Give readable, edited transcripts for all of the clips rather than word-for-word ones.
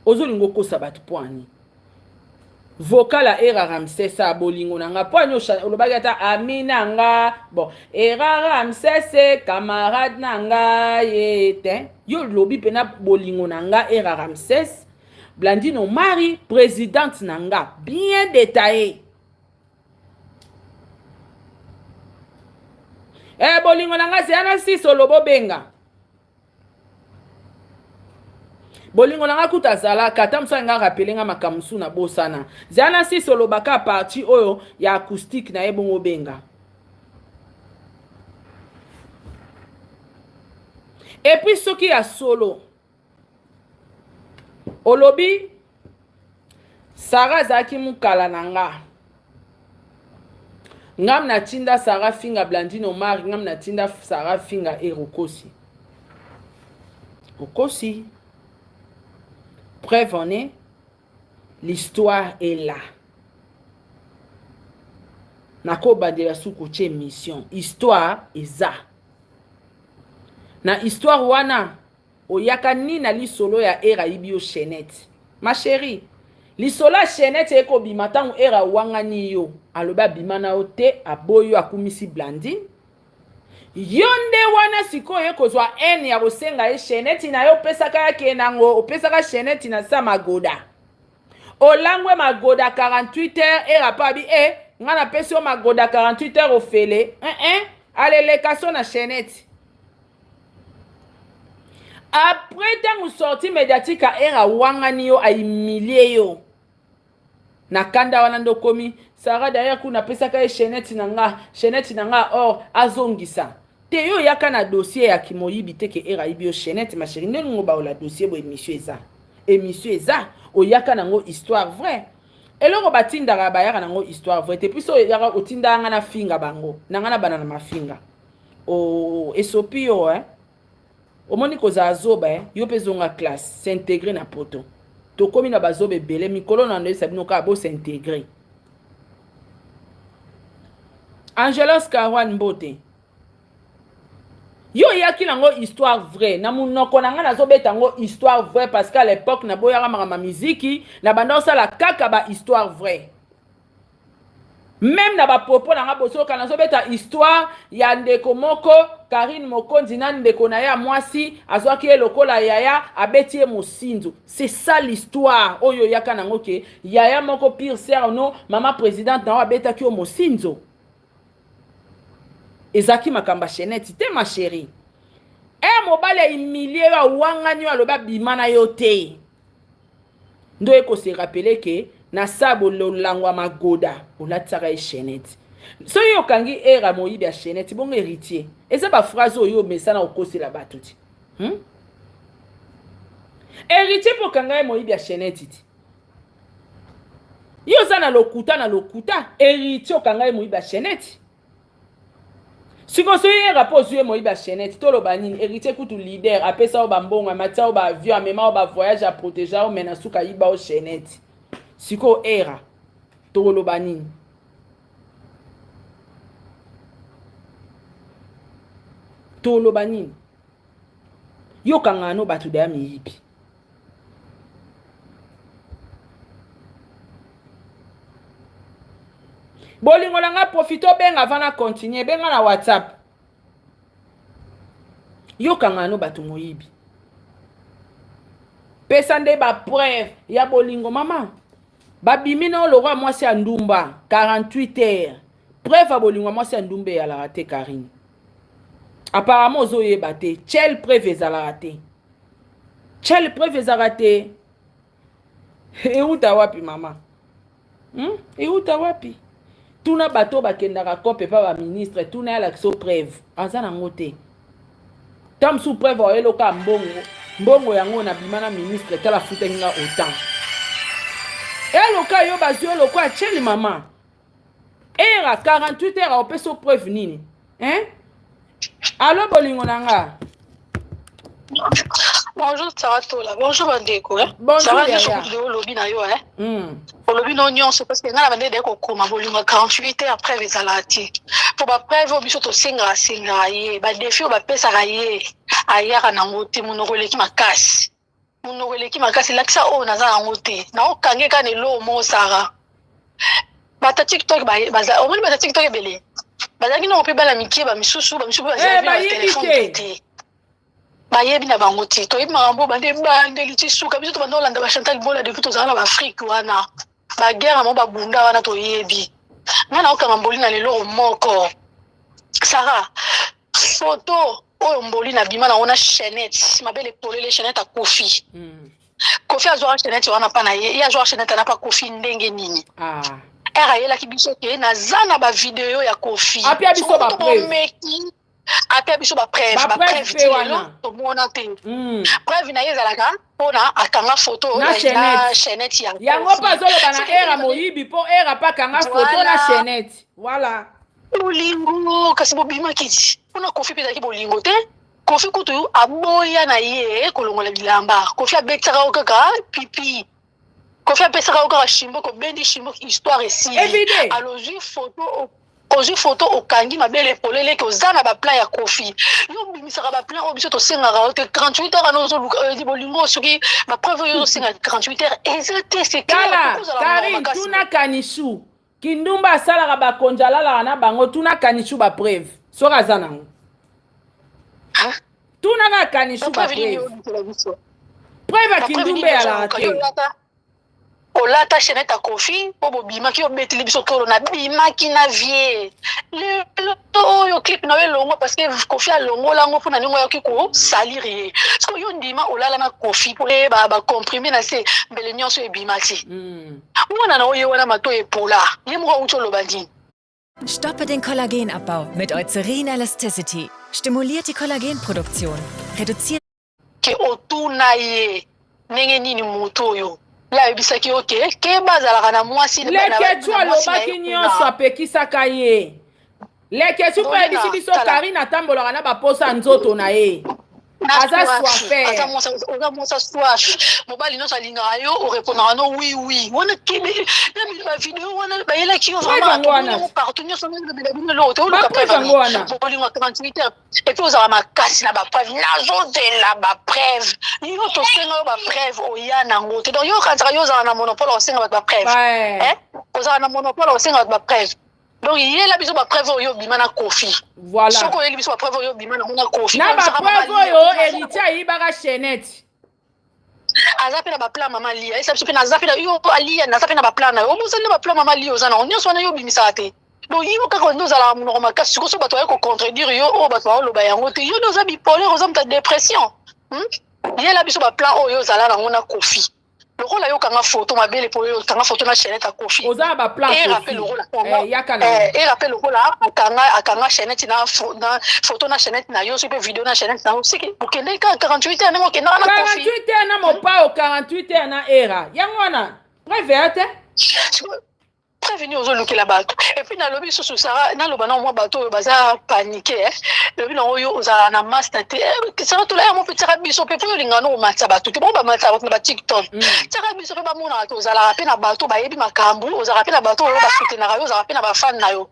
ozolingo kosa bato poani vocal à era Ramsès a bolingo nanga poani olobaki ata amina nga bon era Ramsès camarade nanga yete yo lobi pena bolingo nanga era Ramsès Blandine Omari présidente nanga bien détaillé bolingo nanga zana si solo bobenga bolingo nanga kuta zala kata mso nga rappeler nga makamsu na bosana zana si solo baka parti oyo ya acoustique na ebongo benga et puis soki ya solo olobi Sarah zaki mukala nanga ngam na tinda Sarah finga Blandine Omari ngam na tinda Sarah finga erokosi okosi preuve en est l'histoire est là nako bandela suku che mission histoire eza na histoire wana oyaka ni na lisolo ya era ibio Chenette ma chérie lisolo ya Chenette eko bimata era wangani yo aloba bimana ote aboyo akumisi Blandine yonde wana sikoyo ekozwa ene ya bosenga ye Chenette na yo pesaka yake nango opesaka Chenette na sa magoda olangwe magoda 48 heures era pabi ngana pesi o magoda 48 heures ofele aleleka na Chenette après tant sorti médiatique a era wangani yo a humilié yo na kanda wana ndo komi Sarah derrière kuna pesaka ye Chenette nanga or azongisa te yo yaka na dossier ya kimoyibi te ke era ibio Chenette ma chérie nengo ba la dossier bo émission eza o yaka nango histoire vraie eloko batinda ga ba yaka nango histoire vraie te puis so yaka otinda nga na finga bango nanga na banana mafinga o esopio omoni koza azoba yo pezonga classe s'intégrer na poto to komi na bazobe belé mikolo na ndo sabino ka bo s'intégrer Angelos Kawan Mbote yo yaki nango histoire vraie na munoko nanga nazobeta ngo histoire vraie parce qu'à l'époque na boyaka ma musique na banda sala kaka ba histoire vraie même na ba propos nanga bosoka nazobeta histoire ya ndeko moko Karine Mokonzi na ndeko na ya mwasi azwaki lokola yaya abetie mosinzo c'est ça l'histoire oyo yaka nango ke yaya moko pire sœur no mama présidente na abeta ki o mosinzo ezaki makamba Chenette te ma chérie mobale humilié wa wangani wa loba bimana yote ndo eko se rappeler ke na sabo lolangwa magoda olatsaka Chenette so yo kangi era moyibi ya Chenette bongo héritier eza ba phrase oyo mesana okosela batuti héritier po kanga moyibi ya Chenette ti yo zana lokuta héritier okanga moyibi ya Chenette siko so ye rapport sur moyibi ya Chenette tolo banini héritier kutu leader apesa o bambongo matia o ba avion amema o ba voyage à protéger o mena suka yiba o Chenette siko era tolo banini tolo banini yo kangano batu da miyibi bolingo langa profito benga vana continuer benga na WhatsApp yo kangano batu moyibi pesa nde ba preuve ya bolingo mama babimina le roi mwasi ya ndumba 48 heures preuve ya bolingo mwasi ya ndumba ya la rate Karine apparemment ozoyeba te chel preuve ezalaka te chel preuve ezalaka te euta wapi mama euta wapi tuna bato bakendaka kope pa ba ministre tuna ya lakso preuve aza nango te tam sous preuve oyeloka mbongo yango na bimana ministre tala futenga autant eloka yo bazwi eloko acheli mama era 48 heures opeso preuve nini allo bolingo nanga Bonjour Sarah Tola. Bonjour Bandeko. Bonjour Sarah Yaya. Tola. Lobby na yo Au lobby non nyon c'est parce que ngala bande de ko koma bolinga 48 heures après les alati. Pour ba preuve au biso to singa ye. Ba défi ba pesa ye. Ayaka na ngoti munogoleki makasi. Munogoleki makasi lakisa o na za ngoti. Na o kange ka ne lo mo Sarah. Bata TikTok baza. O moni bata TikTok ebele. Bazaki no pe bala mikie ba misusu ba Eh ba yebite. Bayebi na bango ti to yebi makambo bande bandeli ti suka biso to bandolanda ba Chantal Bola depuis tozala na Afrique wana ba guerre mo babunda wana to yebi ngana okanga mboli na lelo moko Sarah photo oyo mboli na bima na ona chaînette mabele polele chaînette a Kofi Kofi azwa chaînette wana pa na ye azwa chaînette na pa Kofi ndenge nini era yela ki biso ke na zana ba video ya Kofi apia biso ba preuve apia biso ba preuve to mona te preuve na yezalaka pona akanga photo na chaînette yango pa zoloba na era moyibi po era pa kanga photo na chaînette voilà bolingo kasi bobima kiti pona Kofi peza ki bolingo te Kofi kutu aboya na ye kolongola bilamba Kofi abetaka okaka pipi Kofi apesaka okaka shimbo ko bendi shimbo histoire ici ozwi photo okangi mabele polele ke ozana ba plan ya Kofi yo bimisaka ba plan obiso to sengaka te 48 heures no zo bolingo soki ba preuve yo senga 48 heures exactement c'est clair Karine tuna kanishu kindumba asalaka bakonjalalaka na bango tuna kanishu ba preuve soki aza nango tuna ka kanishu ba preuve akindumba yalaka te olata chaînette à Kofi po bobimaki obeteli biso tolo na bimaki na vie le oyo clip na longo parce que Kofi alongo lango pona ningo yoki ko salir ye so yo ndima olala na Kofi po ba comprimer na se mbele nyonso ebimati mwana na oyo wana mato epola ye mo utolo bandi. Stoppe den Kollagenabbau mit Eucerin Elasticity. Stimuliert die Kollagenproduktion. Reduziert ke otuna ye nenge nini moto yo la ebisaki oke ke bazalaka na mwasi leketu alobaki nyonso apekisaka ye leketu mpe yebisi biso Karine atambolaka na baposa nzoto na ye aza soifere oza mwasa soif mobali nyonso alingaka yo orépondaka no oui wana kebe bavideo wana bayelaki yo partout nyonso lelo te oluka bolingo 48 heures epuis ozala makasi na bapreuve nazozela bapreuve yo tosenga yo bapreuve oya nango te donc yo okanisaka yo ozala na monopole osenga bato bapreuve ozala na monopole osenga bato bapreuve donc yela biso ba preuve oyo bima na Kofi voilà soko yeli biso ba preuve oyo bima na Kofi na ba preuve oyo héritier ayibaka chaînette azape na ba plan mama lia esa biso pe na zape na yo alia na zape na ba plan na yo mozali ba plan mama lia ozana nyonso na yo bimisa te donc yibo kaka ndo zala munoko makasi siko so bato ya ko contredire yo o bato ba loba yango te yo ndo za bipolaire oza mta dépression yela biso ba plan oyo zala na ngona Kofi le rôle yo kanga photo mabele po yo kanga photo na chaînette à Kofi oza ba plan et rappelle le rôle et rappelle le rôle akanga chaînette na photo na chaînette na yo so pe vidéo na chaînette na aussi que okende ka 48 heures na okende na Kofi 48 heures na mopa o 48 heures na era yango wana préverte prévenir aux autres la bateau et puis na lobby sur Sarah na loba na moi bateau baza paniquer lobby na oyo oza na master te ça tout là mon petit rabiso pe pour linga no matsa bateau te bon ba matsa na TikTok ça rabiso pe ba mona to oza la rapé na bateau ba yebi makambu oza rapé na bateau ba soutenir yo oza rapé na ba fan na yo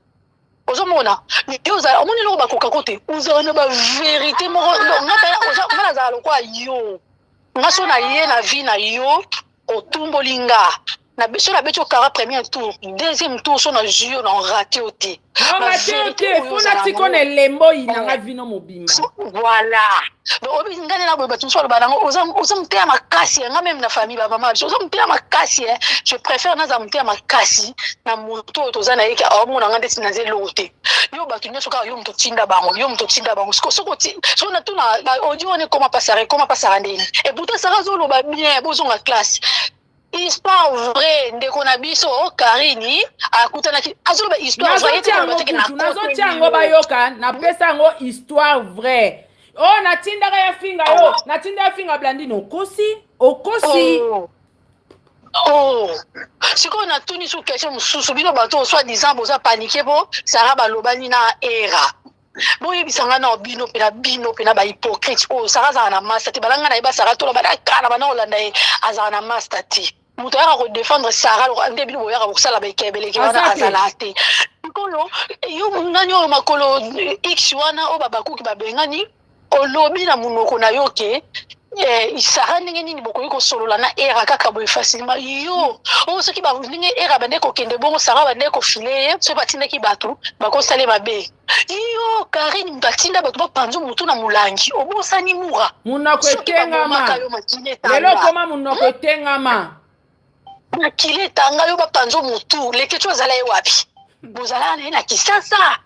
ozo mona yo oza omoni lo ba koka kote oza na ba vérité mo ngata oza mala za lokwa yo ngaso na ye na vie na yo otumbolinga na biso na beto kara premier tour deuxième tour so na jeu na raté oté faut na tiko na lembo inanga vino mobimba voilà donc obi ngane na boba tout so le banango oza mtea makasi nga même na famille ba mama oza mtea makasi je préfère na za mtea makasi na moto toza na yeke amu na ngande tina zelote yo batu nyoso ka yo mto tinda bango so na tuna audio ne comment passer ndeni et pourtant ça razo lo ba bien bozonga classe histoire vrai ndeko na biso Karine akutana azoloba histoire vrai nazoti yango bayoka napesa yango histoire vrai oh natindaka ya finga yo natinda ya finga Blandine okosi sikoyo natuni su question mosusu bino bato soit disant boza paniqué po Sarah balobani na era Bon yebisanga na bino pena ba hypocrite o Sarah za na master te balanga na yeba Sarah to la ba kana bana olanda azana na master te muto ya ko défendre Sarah lo ande bino boya ko sala ba kebele ke wana azala te kolo yo ngani o makolo x wana o babakuki babengani olobi na munoko na yoke Sarah ndenge nini bokoyi ko solola na era kaka boy facilement yo o soki ba ndenge era bande ko kende bongo Sarah bande ko filer so batinda ki batu bako sale mabe yo Karine mbatinda batu ba panzo mutu na mulangi obosani mura munoko etengama lelo koma munoko etengama makile tanga yo ba panzo mutu lekecho zala ye wapi bozala na kisasa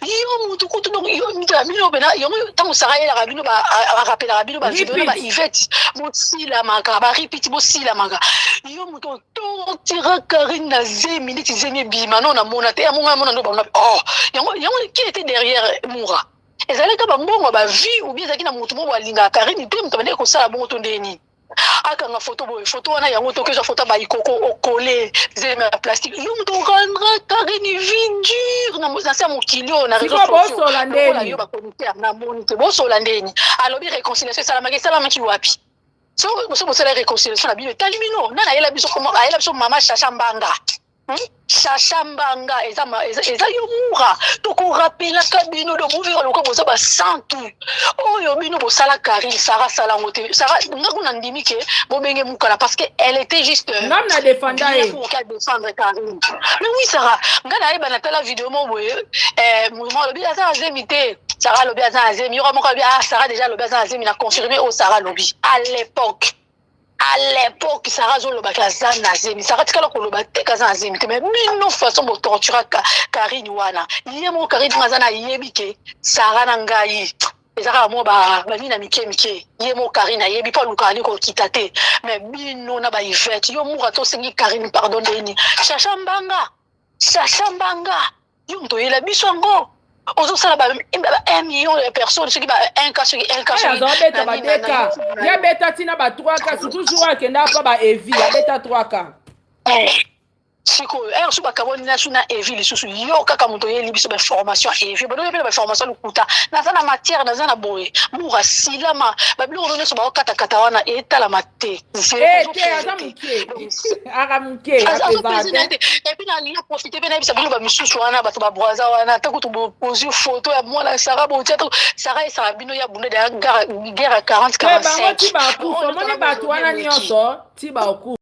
yo mutu kutu donc yo mino bena yo tango Sarah la rabino ba rappela rabino ba vidéo ba Yvette bosila maka ba repeat bosila maka yo mutu to tira Karine na 10 minutes zenye bima non na mona te amonga mona ndo ba oh yango qui était derrière Moura ezaleka ba mbongo ba vie ou bien zaki na mutu mo ba linga Karine te mutu bane ko sala bongo to ndeni akanga photo wana yango to kezo photo ba ikoko okole zeme ya plastique yo mutu rendre Karine vie dur na sa mokilio na réseau social yo ba comité na monite bo solandeni alobi réconciliation sala maki wapi so sala réconciliation na bino talimino na yela biso comment ayela biso mama Chacha Mbanga Chacha Mbanga eza yo Moura to ko rappela ka bino do mouvir loko boza ba santu oyo bino bo sala Karine Sarah sala ngote Sarah ngakuna ndimi ke bo benge mukala parce que elle était juste ngam na défendre pour qu'elle défendre Karine mais oui Sarah ngana yeba na tala vidéo mo boye mouvement lobi asa azemité Sarah lobi asa azemi yo mo ka bi Sarah déjà lobi asa azemi na confirmé au Sarah lobi à l'époque Sarah zo loba kaza na zemi Sarah tikala ko loba te kaza na zemi mais mino façon bo torturer Karine wana yemo Karine mazana yebike Sarah na ngai ezaka mo ba nina mike yemo Karine yebi pa lukani ko kitate mais bino na ba Yvette yo Moura to sengi Karine pardonnez-ni Chacha Mbanga yo mto yela bisongo ozo sala ba 1 million de personnes ce qui ba un cas beta ba deka ya beta tina ba 3 cas toujours akenda pa ba evi ya beta 3 cas siko so ba kaboni na suna evi lisusu yo kaka muto yeli biso ba formation evi ba do ba formation lukuta na sana matière na sana boye Moura silama ba bilo no so ba kata wana etala mate agamuke et puis na liya profiter bena bisa bilo ba misusu wana bato ba broza wana ta kutu poser photo ya mwana Sarah bo tata Sarah esa bino ya bunde de guerre 40 45 ba ti ba ku so moni bato wana nyonso ti ba ku